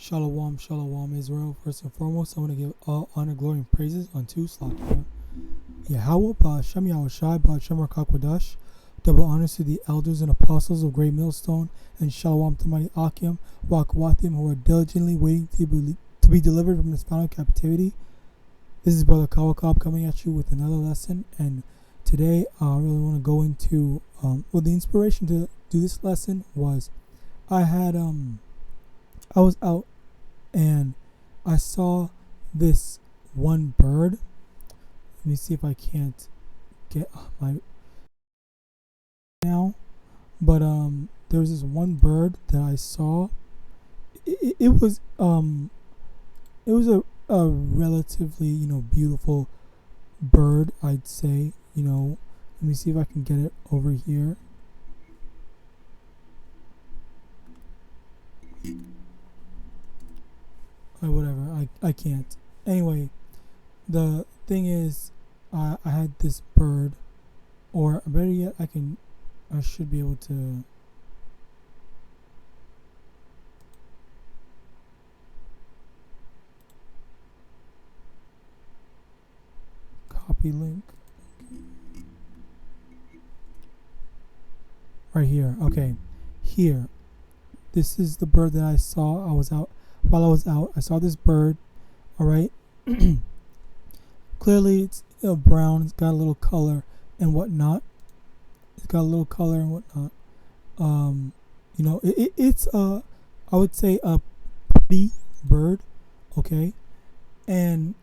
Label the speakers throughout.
Speaker 1: Shalom, shalom, Israel. First and foremost, I want to give all honor, glory, and praises unto Slakia. YAHAWAH, BaHashem, YAHAWASHI, BaHashem, RICANS. Double honors to the elders and apostles of Great Millstone, and shalom to mighty Akim, Wakwathim, who are diligently waiting to be delivered from this final captivity. This is Brother Kawakab coming at you with another lesson, and today I really want to go into, the inspiration to do this lesson was, I was out and I saw this one bird. Let me see if I can't get my now, but there was this one bird that I saw. It was a relatively beautiful bird, I'd say. Let me see if I can get it over here. Whatever, I can't. Anyway, the thing is, I had this bird, or better yet, I should be able to copy link right here. Okay, here. This is the bird that I saw. While I was out, I saw this bird. All right. Clearly, it's brown. It's got a little color and whatnot. It's I would say a pretty bird. Okay. And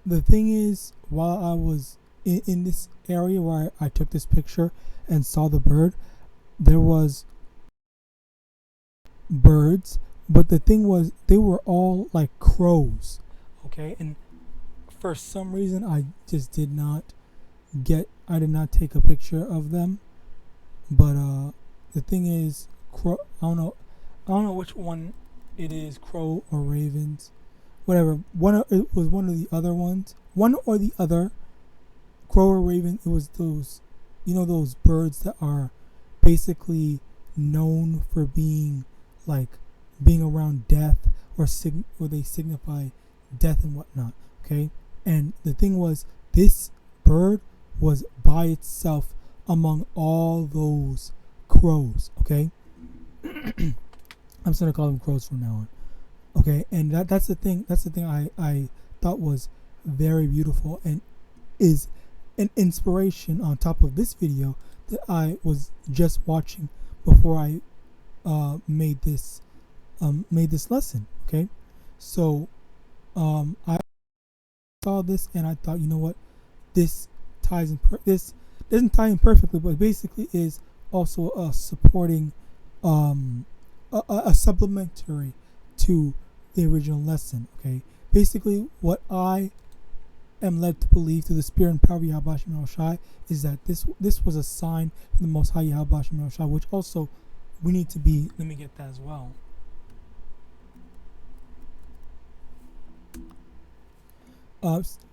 Speaker 1: the thing is, while I was in this area where I took this picture and saw the bird, there was birds. But the thing was, they were all like crows, okay? And for some reason, I did not take a picture of them. But the thing is, I don't know which one it is, crow or ravens, whatever. It was one of the other ones, one or the other, crow or raven. It was those, those birds that are basically known for being around death, or they signify death and whatnot. Okay, and the thing was, this bird was by itself among all those crows. Okay, I'm just gonna call them crows from now on. Okay, and that's the thing. That's the thing I thought was very beautiful and is an inspiration on top of this video that I was just watching before I made this lesson. Okay, so I saw this and I thought, you know what, this ties in. This doesn't tie in perfectly, but basically is also a supporting, a supplementary to the original lesson. Okay, basically what I am led to believe through the spirit and power of YAHAWASHI is that this was a sign from the Most High YAHAWASHI, which also we need to be. Let me get that as well.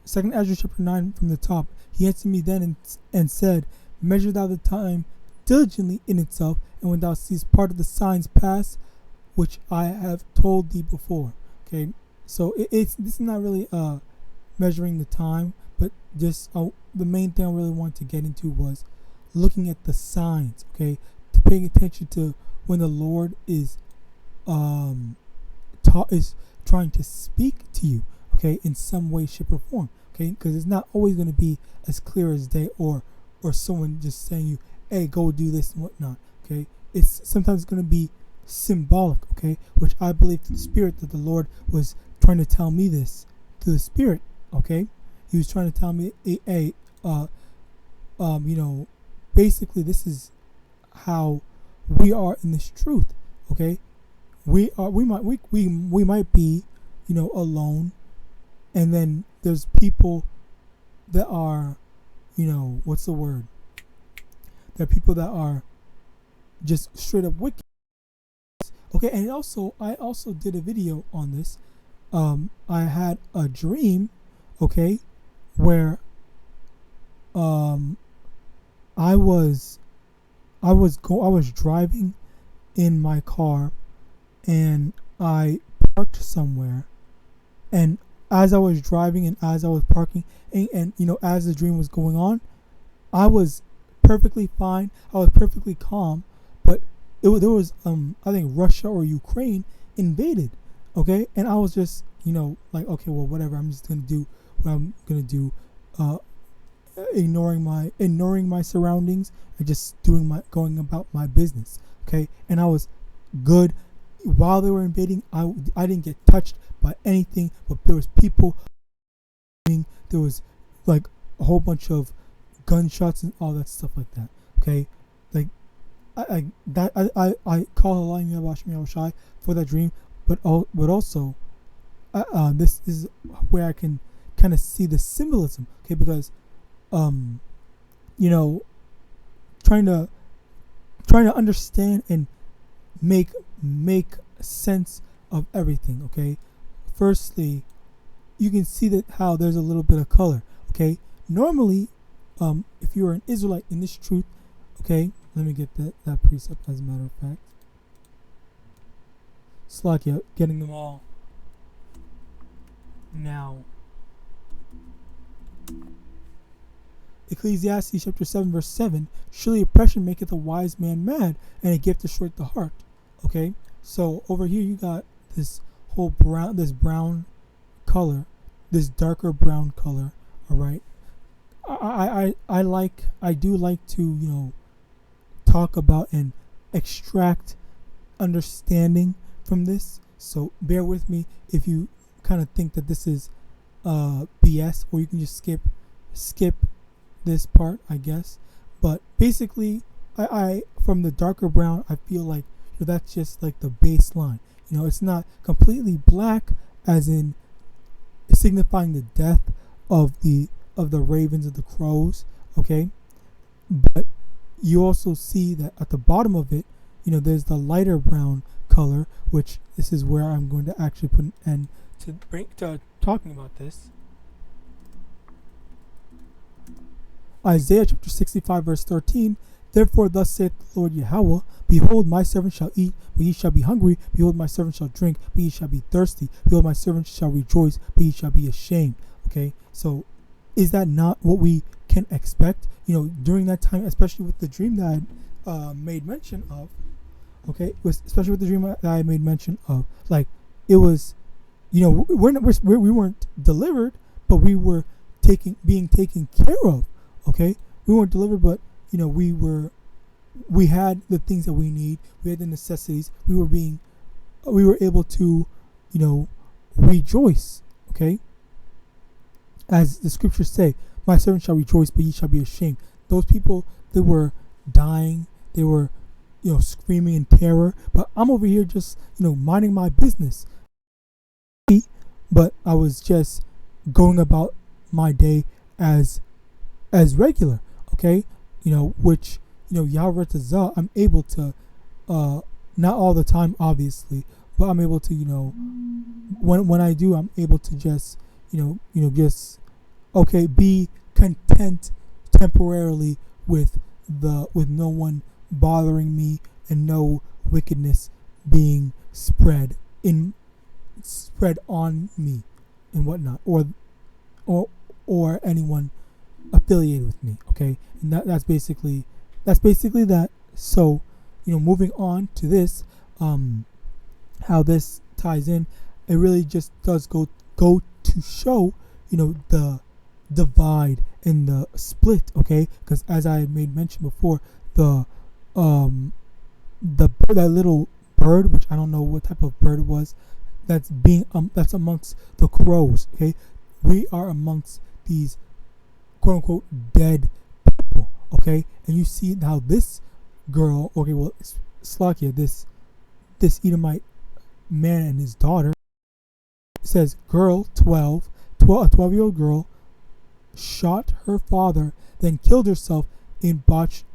Speaker 1: Second Ezra chapter 9 from the top. He answered me then and said, measure thou the time diligently in itself, and when thou seest part of the signs pass, which I have told thee before. Okay, so this is not really measuring the time, but just the main thing I really wanted to get into was looking at the signs. Okay, to paying attention to when the Lord is trying to speak to you. Okay, in some way, shape, or form. Okay, because it's not always going to be as clear as day, or someone just saying you, hey, go do this and whatnot. Okay, it's sometimes going to be symbolic. Okay, which I believe to the Spirit that the Lord was trying to tell me this to the Spirit. Okay, He was trying to tell me, hey, basically this is how we are in this truth. Okay, we might be, alone. And then there's people that are, what's the word? There are people that are just straight up wicked. Okay, and I also did a video on this. I had a dream, okay, where I was driving in my car, and I parked somewhere, and as I was driving and as I was parking, and as the dream was going on, I was perfectly fine. I was perfectly calm, but there was I think Russia or Ukraine invaded, okay, and I was just like, okay, well, whatever. I'm just gonna do what I'm gonna do, ignoring my surroundings and just going about my business, okay. And I was good while they were invading. I didn't get touched by anything, but there was people. There was like a whole bunch of gunshots and all that stuff like that. Okay, like I call Allah YAHAWASHI for that dream, but also this is where I can kind of see the symbolism. Okay, because trying to understand and make sense of everything. Okay, firstly, you can see that how there's a little bit of color. Okay, normally, if you're an Israelite in this truth, okay, let me get that precept as a matter of fact. Slakia, getting them all now. Ecclesiastes chapter 7 verse 7, surely oppression maketh a wise man mad, and a gift destroyeth the heart. Okay, so over here you got this whole brown color, this darker brown color. All right, I do like to talk about and extract understanding from this. So bear with me if you kind of think that this is BS, or you can just skip this part, I guess. But basically, I from the darker brown, I feel like that's just like the baseline. It's not completely black, as in signifying the death of the ravens and the crows. Okay, but you also see that at the bottom of it, there's the lighter brown color, which this is where I'm going to actually put an end to talking about this. Isaiah chapter 65 verse 13, therefore thus saith the Lord Yahweh, behold, my servant shall eat, but ye shall be hungry. Behold, my servant shall drink, but ye shall be thirsty. Behold, my servant shall rejoice, but ye shall be ashamed. Okay, so is that not what we can expect, during that time, especially with the dream that I made mention of? Okay, especially with the dream that I made mention of, like it was, we weren't delivered, but we were being taken care of. Okay, we weren't delivered, but we had the things that we need. We had the necessities. We were able to, rejoice. Okay, as the scriptures say, my servant shall rejoice, but ye shall be ashamed. Those people, they were dying. They were, screaming in terror. But I'm over here just, minding my business. But I was just going about my day as regular. Okay, which Yahawadah, I'm able to, not all the time, obviously, but I'm able to, when I do, I'm able to just, just, okay, be content temporarily with no one bothering me and no wickedness being spread on me and whatnot, or anyone affiliated with me. Okay, and that's basically that. So moving on to this, how this ties in, it really just does go to show the divide and the split. Okay, because as I had made mention before, that little bird, which I don't know what type of bird it was, that's amongst the crows. Okay, we are amongst these quote unquote dead people. Okay, and you see how this girl, okay, well, Slakia, this Edomite man and his daughter, says girl 12-year-old girl shot her father, then killed herself in botched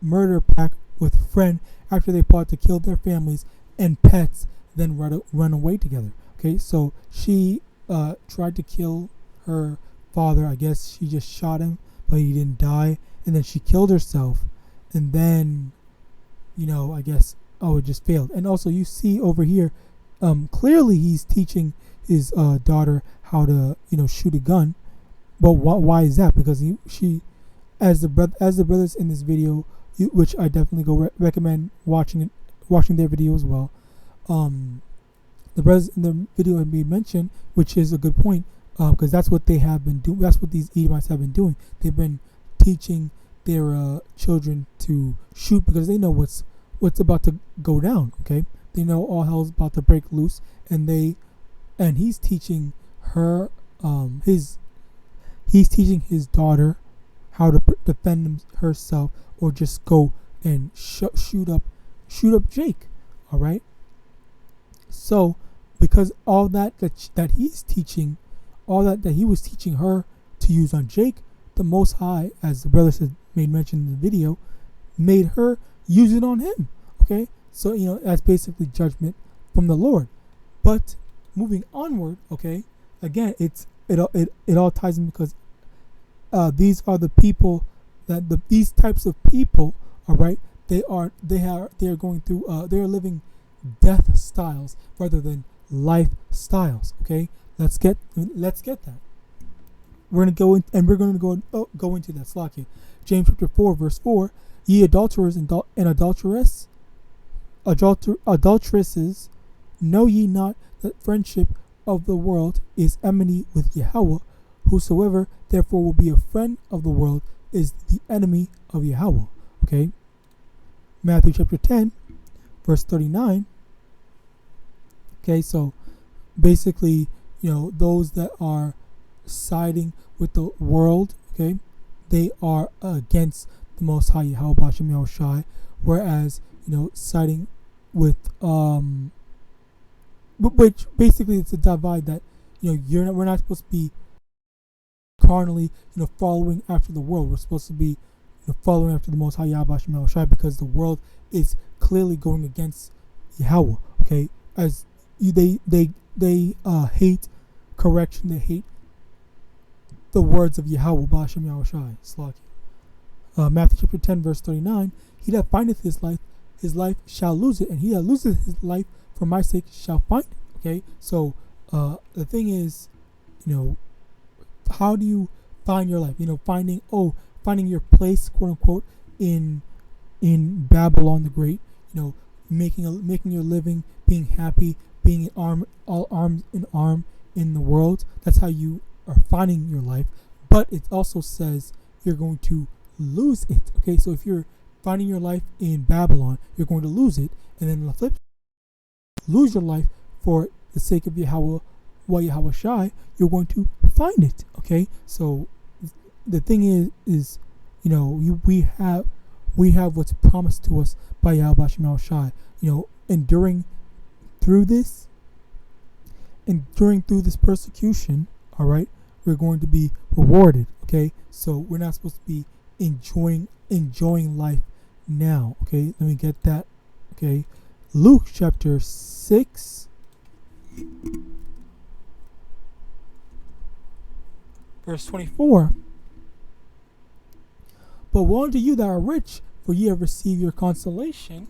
Speaker 1: murder pact with friend after they plot to kill their families and pets, then run away together. Okay, so she tried to kill her father. I guess she just shot him, but he didn't die, and then she killed herself, and then I guess it just failed. And also you see over here clearly he's teaching his daughter how to, shoot a gun. But why is that? Because she, as the brothers in this video, which I definitely recommend watching their video as well. The brothers in the video have been mentioned, which is a good point, because that's what they have been doing. That's what these Edomites have been doing. They've been teaching their children to shoot because they know what's about to go down. Okay, they know all hell's about to break loose, and he's teaching her he's teaching his daughter how to defend herself, or just go and shoot up Jake. All right. So, because all that he's teaching, all that he was teaching her to use on Jake, the Most High, as the brother said, made mention in the video, made her use it on him. Okay, so that's basically judgment from the Lord. But moving onward, okay, again, it all ties in because these are the people that these types of people, all right, they are going through they are living death styles rather than lifestyles. Okay, let's get that. We're gonna go in, and we're gonna go into that. Slakia. James chapter 4 verse 4. Ye adulterers and adulteresses, know ye not that friendship of the world is enmity with Yahweh? Whosoever therefore will be a friend of the world is the enemy of Yahweh. Okay. Matthew chapter 10 verse 39. Okay, so basically, those that are siding with the world, okay, they are against the Most High YAHAWASHI, whereas siding with which basically it's a divide that we're not supposed to be carnally following after the world. We're supposed to be following after the Most High YAHAWASHI, because the world is clearly going against Yahweh. Okay, as they hate correction, they hate the words of Yahweh B'Hashem Yahushai. Matthew chapter 10 verse 39. He that findeth his life shall lose it, and he that loseth his life for my sake shall find it. Okay, so the thing is, how do you find your life? Finding your place, quote unquote, in Babylon the Great. Making your living, being happy, being all arms in arm in the world. That's how you are finding your life. But it also says you're going to lose it. Okay, so if you're finding your life in Babylon, you're going to lose it, and then the flip, lose your life for the sake of Yahweh, YAHAWASHI, you're going to find it. Okay, so the thing is, we have what's promised to us by Yahweh Shai. Enduring through this persecution, all right, we're going to be rewarded. Okay, so we're not supposed to be enjoying life now. Okay, let me get that. Okay, Luke chapter 6 verse 24. But woe unto you that are rich, for ye have received your consolation.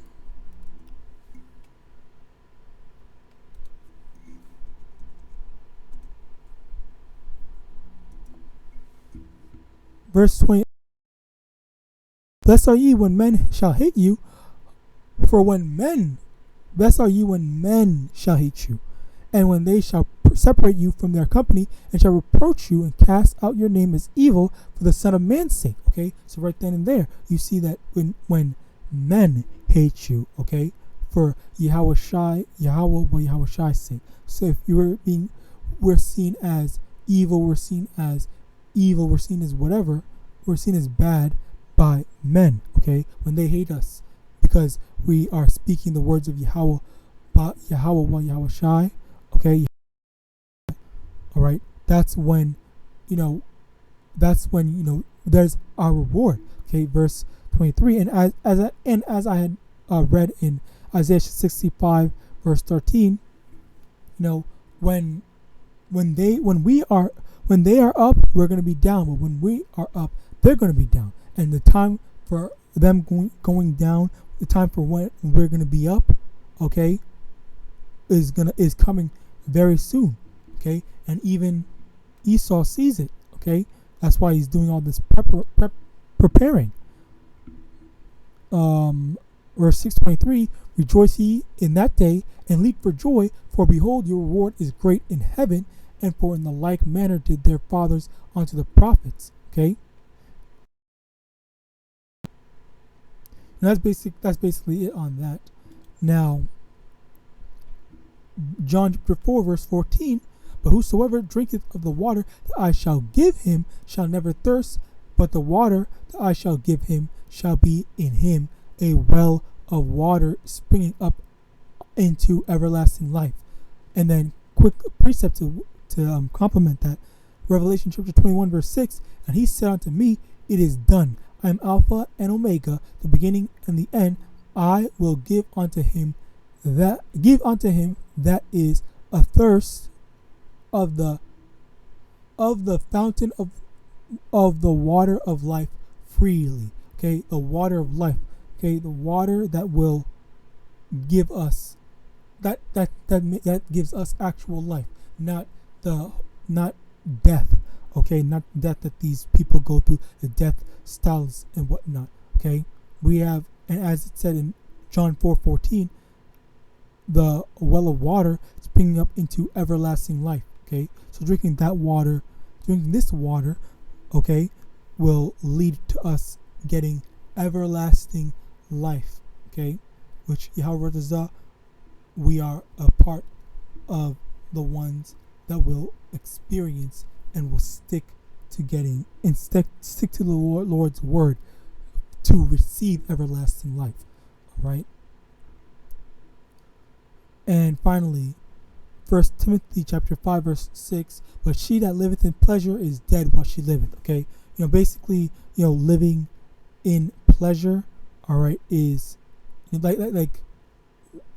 Speaker 1: Verse 20. Blessed are ye when men shall hate you, blessed are ye when men shall hate you, and when they shall separate you from their company, and shall reproach you, and cast out your name as evil for the Son of Man's sake. Okay, so right then and there, you see that when men hate you, okay, for Yahweh Yahawashi's sake. So if we're seen as evil, we're seen as whatever, we're seen as bad by men. Okay, when they hate us because we are speaking the words of Yahweh Yahawashi. Okay, all right, that's when there's our reward. Okay, verse 23. And as I had read in Isaiah 65 verse 13, when they are up, we're going to be down, but when we are up, they're going to be down. And the time for them going down, the time for when we're going to be up, okay, is coming very soon. Okay, and even Esau sees it. Okay, that's why he's doing all this preparing. Verse 623, rejoice ye in that day, and leap for joy, for behold, your reward is great in heaven, and for in the like manner did their fathers unto the prophets. Okay, and that's basically it on that. Now, John chapter 4, verse 14, but whosoever drinketh of the water that I shall give him shall never thirst, but the water that I shall give him shall be in him a well of water springing up into everlasting life. And then quick precept to complement that, Revelation chapter 21 verse 6, and he said unto me, it is done. I am Alpha and Omega, the beginning and the end. I will give unto him that is athirst of the fountain of the water of life freely. Okay, the water of life. Okay, the water that will give us that gives us actual life, not death. Okay, not death that these people go through, the death styles and whatnot. Okay, we have, and as it said in John 4:14, the well of water springing up into everlasting life. Okay, so drinking this water, okay, will lead to us getting everlasting life. Okay, which Yahawadah, we are a part of the ones that will experience and will stick to getting and stick to the Lord's word to receive everlasting life. All right. And finally, 1 Timothy chapter 5 verse 6, but she that liveth in pleasure is dead while she liveth. Okay, basically, living in pleasure, all right, is like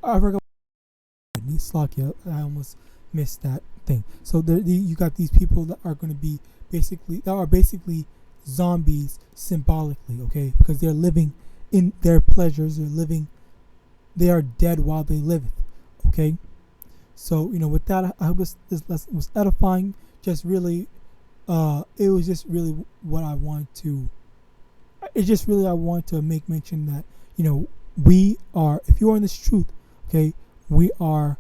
Speaker 1: I forgot. I almost missed that thing. So you got these people that are going to be basically zombies symbolically, okay, because they're living in their pleasures. They are dead while they liveth. Okay, so with that, I hope this lesson was edifying. Just really, it was just really what I want to. It's just really I want to make mention that we are, if you are in this truth, okay, we are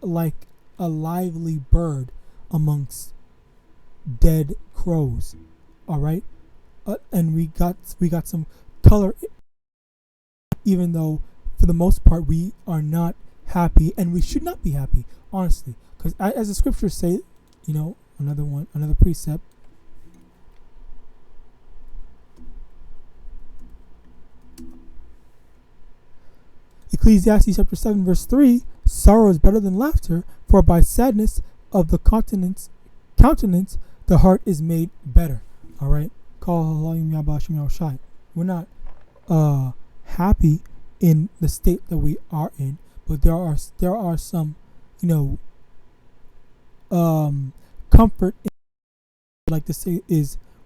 Speaker 1: like a lively bird amongst dead crows. All right, and we got some color, even though for the most part we are not happy, and we should not be happy, honestly, because as the scriptures say, another precept. Ecclesiastes chapter 7 verse 3, sorrow is better than laughter, for by sadness of the countenance the heart is made better. All right, we're not happy in the state that we are in, but there are some comfort in, I'd like to say,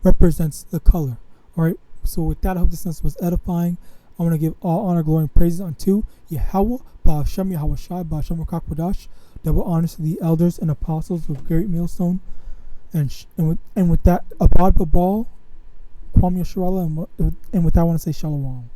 Speaker 1: represents the color. All right, so with that, I hope this lesson was edifying. I want to give all honor, glory, and praises unto Yahawah, Ba'ashem YAHAWASHI, Ba'ashem YAHKWUKEFhiuvgyjgukerihu. Double honors to the elders and apostles with great millstone. And with that, Abad Babal, Kwam Yasharallah, and with that, I want to say Shalom.